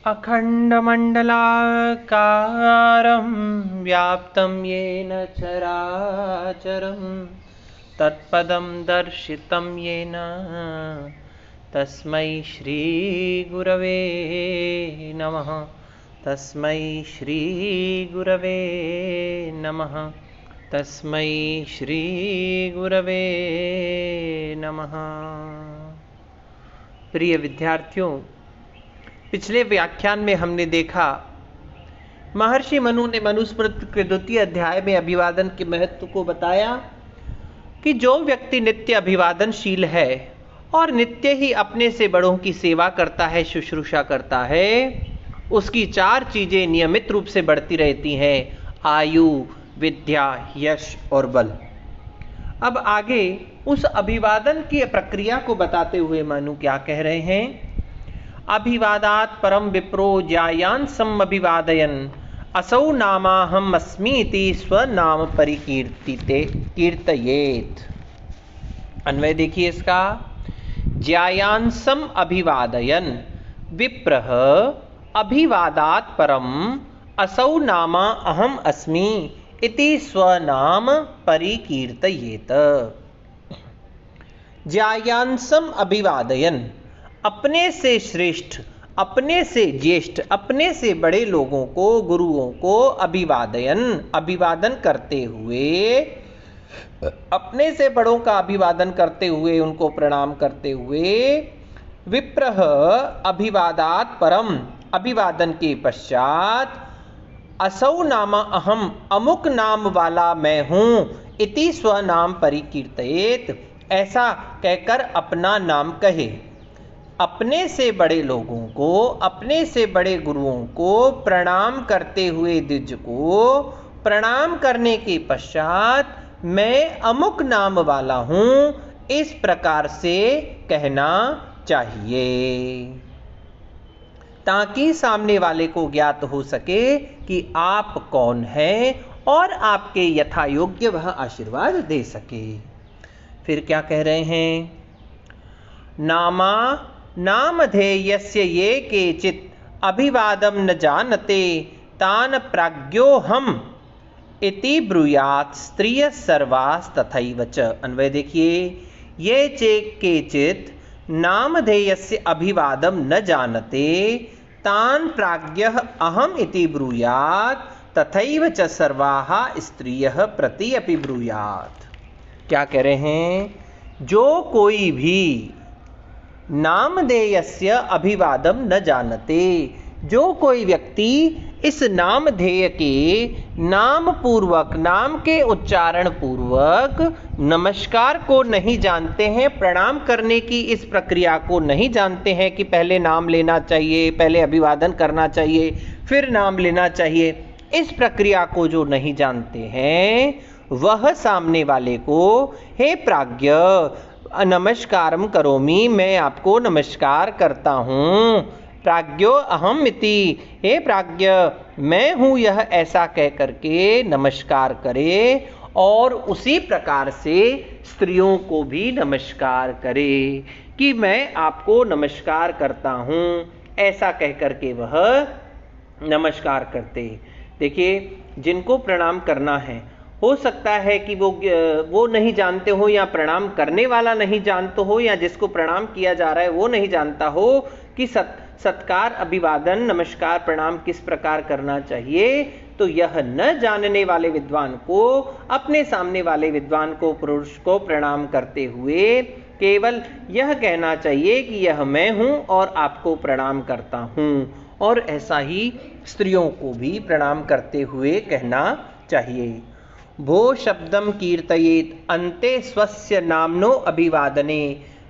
अखण्डमण्डलाकारं व्याप्तं येन चराचरं तत्पदं दर्शितं येन तस्मै श्रीगुरवे नमः। तस्मै श्रीगुरवे नमः। तस्मै श्रीगुरवे नमः। प्रिय विद्यार्थियों, पिछले व्याख्यान में हमने देखा महर्षि मनु ने मनुस्मृति के 2 अध्याय में अभिवादन के महत्व को बताया कि जो व्यक्ति नित्य अभिवादनशील है और नित्य ही अपने से बड़ों की सेवा करता है, शुश्रूषा करता है, उसकी 4 चीजें नियमित रूप से बढ़ती रहती हैं: आयु, विद्या, यश और बल। अब आगे उस अभिवादन की प्रक्रिया को बताते हुए मनु क्या कह रहे हैं? अभिवादात् परम विप्रो ज्यायान् समभिवादयन् असौ नामाहम् अस्मि इति स्वनाम कीर्तयेत्। अन्वय देखिए इसका। ज्यायान् सम अभिवादयन् विप्रः अभिवादात् परम असौ नामा अहम् अस्मि इति स्वनाम परिकीर्तयेत्। ज्यायान् सम अभिवादयन्, अपने से श्रेष्ठ, अपने से ज्येष्ठ, अपने से बड़े लोगों को, गुरुओं को अभिवादन करते हुए, अपने से बड़ों का अभिवादन करते हुए, उनको प्रणाम करते हुए, विप्रः अभिवादात् परम, अभिवादन के पश्चात, असौ नामा अहम, अमुक नाम वाला मैं हूं, इति स्वनाम परिकीर्तयेत्, ऐसा कहकर अपना नाम कहे। अपने से बड़े लोगों को, अपने से बड़े गुरुओं को प्रणाम करते हुए द्विज को प्रणाम करने के पश्चात मैं अमुक नाम वाला हूं, इस प्रकार से कहना चाहिए, ताकि सामने वाले को ज्ञात हो सके कि आप कौन हैं और आपके यथा योग्य वह आशीर्वाद दे सके। फिर क्या कह रहे हैं? नामधेयस्य ये केचित् अभिवादं न जानते तान् प्राज्ञोऽहम् इति ब्रूयात् स्त्रियः सर्वास्तथैव च। अन्वय देखिए। ये केचित् नामधेयस्य अभिवादं न जानते तान् प्राज्ञः अहम् इति ब्रूयात् तथैव च सर्वाः स्त्रियः प्रति अपि ब्रूयात्। क्या कह रहे हैं? जो कोई भी नामधेयस्य अभिवादम न जानते, जो कोई व्यक्ति इस नामधेय के नाम पूर्वक, नाम के उच्चारण पूर्वक नमस्कार को नहीं जानते हैं, प्रणाम करने की इस प्रक्रिया को नहीं जानते हैं कि पहले नाम लेना चाहिए, पहले अभिवादन करना चाहिए, फिर नाम लेना चाहिए, इस प्रक्रिया को जो नहीं जानते हैं, वह सामने वाले को हे प्राज्ञ नमस्कारम करोमि, मैं आपको नमस्कार करता हूँ, प्राज्ञो अहम इति, हे प्राज्ञ मैं हूँ यह, ऐसा कह करके नमस्कार करे और उसी प्रकार से स्त्रियों को भी नमस्कार करे कि मैं आपको नमस्कार करता हूँ, ऐसा कह करके वह नमस्कार करते। देखिए, जिनको प्रणाम करना है, हो सकता है कि वो नहीं जानते हो, या प्रणाम करने वाला नहीं जानता हो, या जिसको प्रणाम किया जा रहा है वो नहीं जानता हो कि सत्कार, अभिवादन, नमस्कार, प्रणाम किस प्रकार करना चाहिए। तो यह न जानने वाले विद्वान को अपने सामने वाले विद्वान को, पुरुष को प्रणाम करते हुए केवल यह कहना चाहिए कि यह मैं हूँ और आपको प्रणाम करता हूँ, और ऐसा ही स्त्रियों को भी प्रणाम करते हुए कहना चाहिए। भो शब्दम कीर्तयेत् अन्ते स्वस्य नाम्नो अभिवादने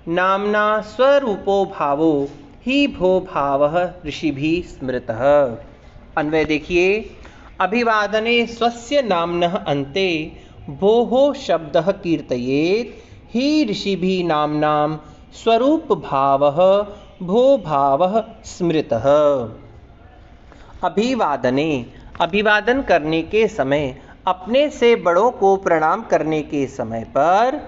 नाम्ना स्वरूपो भावो ही भो भावः ऋषिभिः स्मृतः। अन्वय देखिए। अभिवादने स्वस्य नाम्नः अन्ते भोः शब्दः कीर्तयेत् ही ऋषिभिः नाम्नां स्वरूप भावः भो भावः स्मृतः। अभिवादने, अभिवादन करने के समय, अपने से बड़ों को प्रणाम करने के समय पर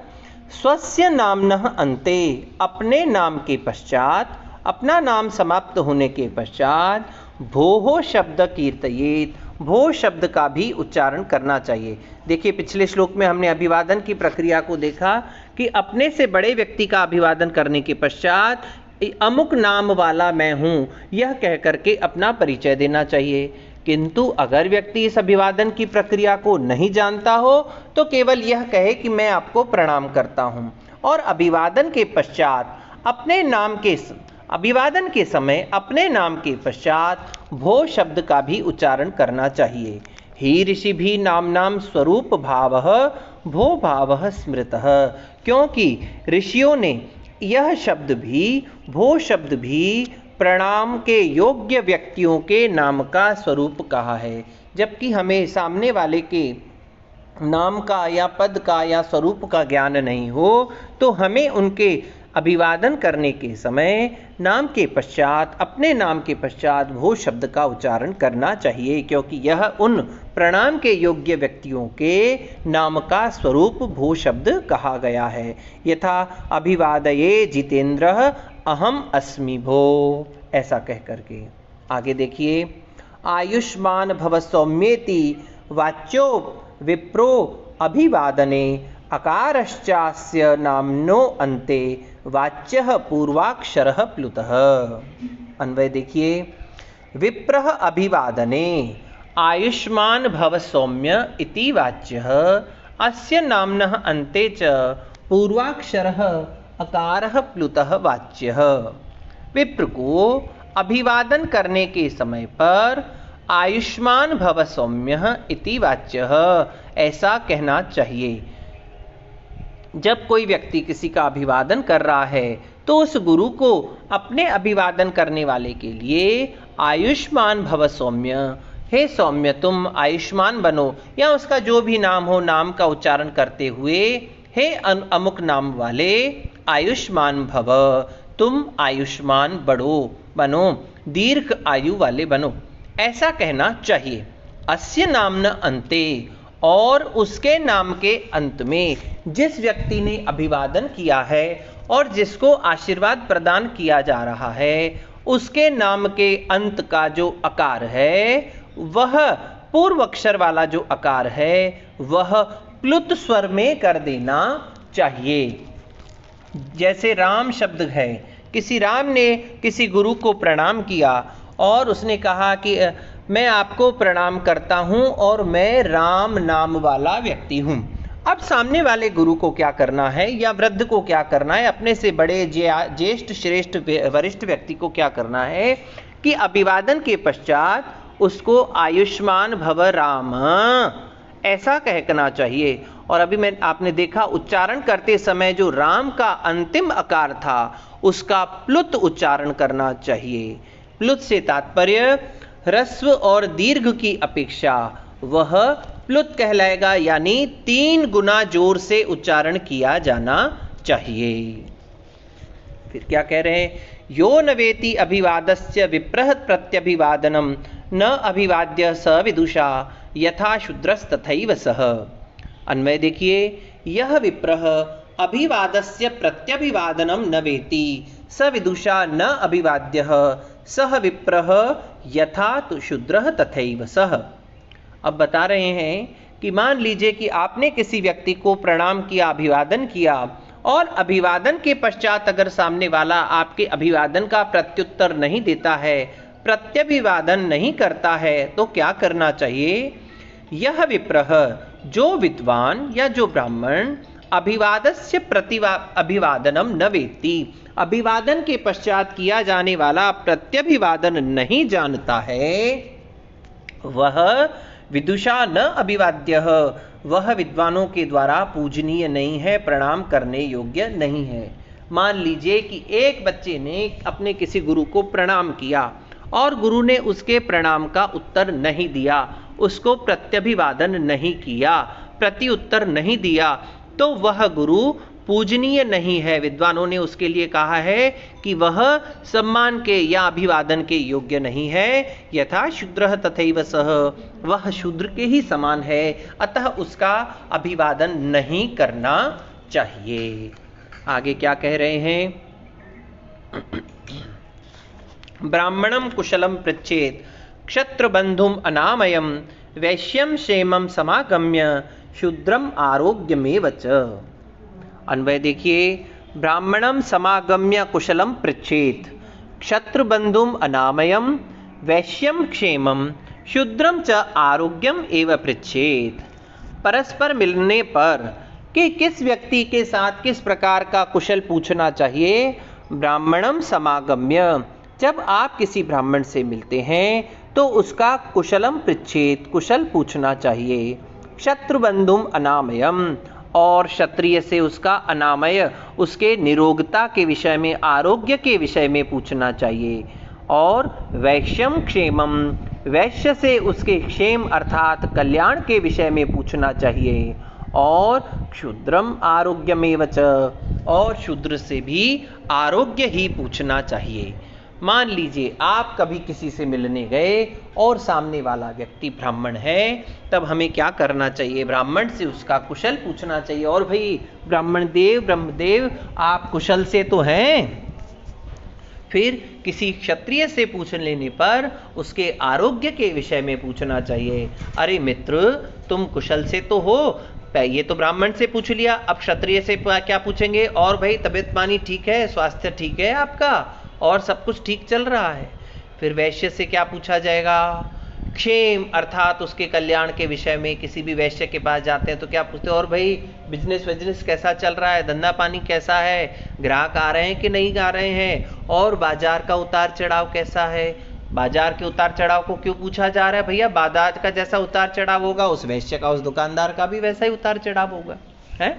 स्वस्य नामनः अन्ते, अपने नाम के पश्चात, अपना नाम समाप्त होने के पश्चात भोः शब्द कीर्तयेत, भो शब्द का भी उच्चारण करना चाहिए। देखिए पिछले श्लोक में हमने अभिवादन की प्रक्रिया को देखा कि अपने से बड़े व्यक्ति का अभिवादन करने के पश्चात अमुक नाम वाला मैं हूँ यह कह करके अपना परिचय देना चाहिए। किंतु अगर व्यक्ति इस अभिवादन की प्रक्रिया को नहीं जानता हो तो केवल यह कहे कि मैं आपको प्रणाम करता हूँ, और अभिवादन के पश्चात अपने नाम के अभिवादन के समय अपने नाम के पश्चात भो शब्द का भी उच्चारण करना चाहिए। ही ऋषि भी नाम स्वरूप भावः भो भावः स्मृतः, क्योंकि ऋषियों ने यह शब्द भी भो शब्द भी प्रणाम के योग्य व्यक्तियों के नाम का स्वरूप कहा है। जबकि हमें सामने वाले के नाम का या पद का या स्वरूप का ज्ञान नहीं हो तो हमें उनके अभिवादन करने के समय नाम के पश्चात अपने नाम के पश्चात भो शब्द का उच्चारण करना चाहिए, क्योंकि यह उन प्रणाम के योग्य व्यक्तियों के नाम का स्वरूप भो शब्द कहा गया है। यथा अभिवादये जितेंद्र अहम अस्मि भो, ऐसा कह करके। आगे देखिए, आयुष्मान भव सौम्येति वाच्यो विप्रो अभिवादने अकारश्चास्य नामनो अन्ते वाच्यः पूर्वाक्षरः प्लुतः। अन्वय देखिए, विप्रः अभिवादने आयुष्मान भव सौम्य इति वाच्यः अस्य नाम्नः अन्ते च पूर्वाक्षरः अकारः प्लुतः वाच्यः। विप्र को अभिवादन करने के समय पर आयुष्मान भव सौम्य इति वाच्यः ऐसा कहना चाहिए। जब कोई व्यक्ति किसी का अभिवादन कर रहा है तो उस गुरु को अपने अभिवादन करने वाले के लिए आयुष्मान भव सौम्य, हे सौम्य तुम आयुष्मान बनो, या उसका जो भी नाम हो नाम का उच्चारण करते हुए हे अमुक नाम वाले आयुष्मान भव, तुम आयुष्मान बनो, दीर्घ आयु वाले बनो, ऐसा कहना चाहिए। अस्य नामन अन्ते, और उसके नाम के अंत में जिस व्यक्ति ने अभिवादन किया है और जिसको आशीर्वाद प्रदान किया जा रहा है उसके नाम के अंत का जो अकार है वह पूर्व अक्षर वाला जो अकार है वह प्लुत स्वर में कर देना चाहिए। जैसे राम शब्द है, किसी राम ने किसी गुरु को प्रणाम किया और उसने कहा कि मैं आपको प्रणाम करता हूं और मैं राम नाम वाला व्यक्ति हूं। अब सामने वाले गुरु को क्या करना है या वृद्ध को क्या करना है, अपने से बड़े ज्येष्ठ श्रेष्ठ वरिष्ठ व्यक्ति को क्या करना है कि अभिवादन के पश्चात उसको आयुष्मान भव राम ऐसा कहना चाहिए। और अभी आपने देखा उच्चारण करते समय जो राम का अंतिम आकार था उसका प्लुत उच्चारण करना चाहिए। प्लुत से तात्पर्य ह्रस्व और दीर्घ की अपेक्षा वह प्लुत कहलाएगा, यानी 3 गुना जोर से उच्चारण किया जाना चाहिए। फिर क्या कह रहे हैं, यो न वेति अभिवादस्य विप्रह प्रत्यभिवादनम न अभिवाद्य स विदुषा यथा शूद्रस्तथैव सह। अन्वय देखिए, यह विप्रह अभिवादस्य प्रत्यभिवादनम न वेति स विदुषा न अभिवाद्यः सह विप्रह यथा तो शूद्रः तथैव सह। अब बता रहे हैं कि मान लीजिए कि आपने किसी व्यक्ति को प्रणाम किया, अभिवादन किया, और अभिवादन के पश्चात अगर सामने वाला आपके अभिवादन का प्रत्युत्तर नहीं देता है, प्रत्यभिवादन नहीं करता है, तो क्या करना चाहिए। यह विप्रह, जो विद्वान या जो ब्राह्मण अभिवादस्य अभिवादनम न वेत्ति, अभिवादन के पश्चात किया जाने वाला प्रत्यभिवादन नहीं जानता है, वह विदुषा न अभिवाद्यः, वह विद्वानों के द्वारा पूजनीय नहीं है, प्रणाम करने योग्य नहीं है। मान लीजिए कि एक बच्चे ने अपने किसी गुरु को प्रणाम किया और गुरु ने उसके प्रणाम का उत्तर नहीं दिया, उसको प्रत्यभिवादन नहीं किया, प्रत्युत्तर नहीं दिया, तो वह गुरु पूजनीय नहीं है। विद्वानों ने उसके लिए कहा है कि वह सम्मान के या अभिवादन के योग्य नहीं है। यथा शूद्रः तथैव सः, वह शूद्र के ही समान है, अतः उसका अभिवादन नहीं करना चाहिए। आगे क्या कह रहे हैं, ब्राह्मणम कुशलम पृच्छेत क्षत्रबंधुम अनामयम वैश्यम क्षेमम समागम्य शूद्रम आरोग्यमेव च। अन्वय देखिए, ब्राह्मणम समागम्य कुशलम पृच्छेत क्षत्रबंधुम अनामयम वैश्यम क्षेमम शूद्रम च आरोग्यम एव पृच्छेत। परस्पर मिलने पर कि किस व्यक्ति के साथ किस प्रकार का कुशल पूछना चाहिए। ब्राह्मणम समागम्य, जब आप किसी ब्राह्मण से मिलते हैं तो उसका कुशलम पृच्छेत, कुशल पूछना चाहिए। क्षत्रबंधुम अनामयम, और क्षत्रिय से उसका अनामय, उसके निरोगता के विषय में, आरोग्य के विषय में पूछना चाहिए। और वैश्यम क्षेमम, वैश्य से उसके क्षेम अर्थात कल्याण के विषय में पूछना चाहिए। और क्षुद्रम आरोग्यमेव च, और शूद्र से भी आरोग्य ही पूछना चाहिए। मान लीजिए आप कभी किसी से मिलने गए और सामने वाला व्यक्ति ब्राह्मण है, तब हमें क्या करना चाहिए? ब्राह्मण से उसका कुशल पूछना चाहिए। और भाई ब्राह्मण देव, ब्रह्मदेव, आप कुशल से तो हैं? फिर किसी क्षत्रिय से पूछ लेने पर उसके आरोग्य के विषय में पूछना चाहिए। अरे मित्र, तुम कुशल से तो हो? ये तो ब्राह्मण से पूछ लिया, अब क्षत्रिय से क्या पूछेंगे? और भाई तबीयत पानी ठीक है, स्वास्थ्य ठीक है आपका, और सब कुछ ठीक चल रहा है। फिर वैश्य से क्या पूछा जाएगा? क्षेम अर्थात उसके कल्याण के विषय में। किसी भी वैश्य के पास जाते हैं तो क्या पूछते हैं? और भाई बिजनेस कैसा चल रहा है, धंधा पानी कैसा है, ग्राहक आ रहे हैं कि नहीं आ रहे हैं, और बाजार का उतार चढ़ाव कैसा है। बाजार के उतार चढ़ाव को क्यों पूछा जा रहा है? भैया बाजार का जैसा उतार चढ़ाव होगा उस वैश्य का, उस दुकानदार का भी वैसा ही उतार चढ़ाव होगा, है।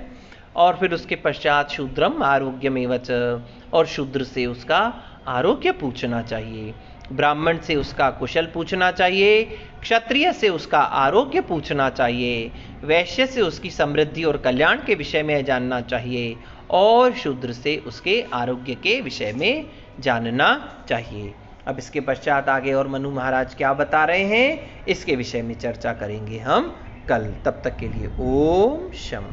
और फिर उसके पश्चात शूद्रम आरोग्यमेव च, और शूद्र से उसका आरोग्य पूछना चाहिए। ब्राह्मण से उसका कुशल पूछना चाहिए, क्षत्रिय से उसका आरोग्य पूछना चाहिए, वैश्य से उसकी समृद्धि और कल्याण के विषय में जानना चाहिए, और शूद्र से उसके आरोग्य के विषय में जानना चाहिए। अब इसके पश्चात आगे और मनु महाराज क्या बता रहे हैं, इसके विषय में चर्चा करेंगे हम कल। तब तक के लिए ओम शम।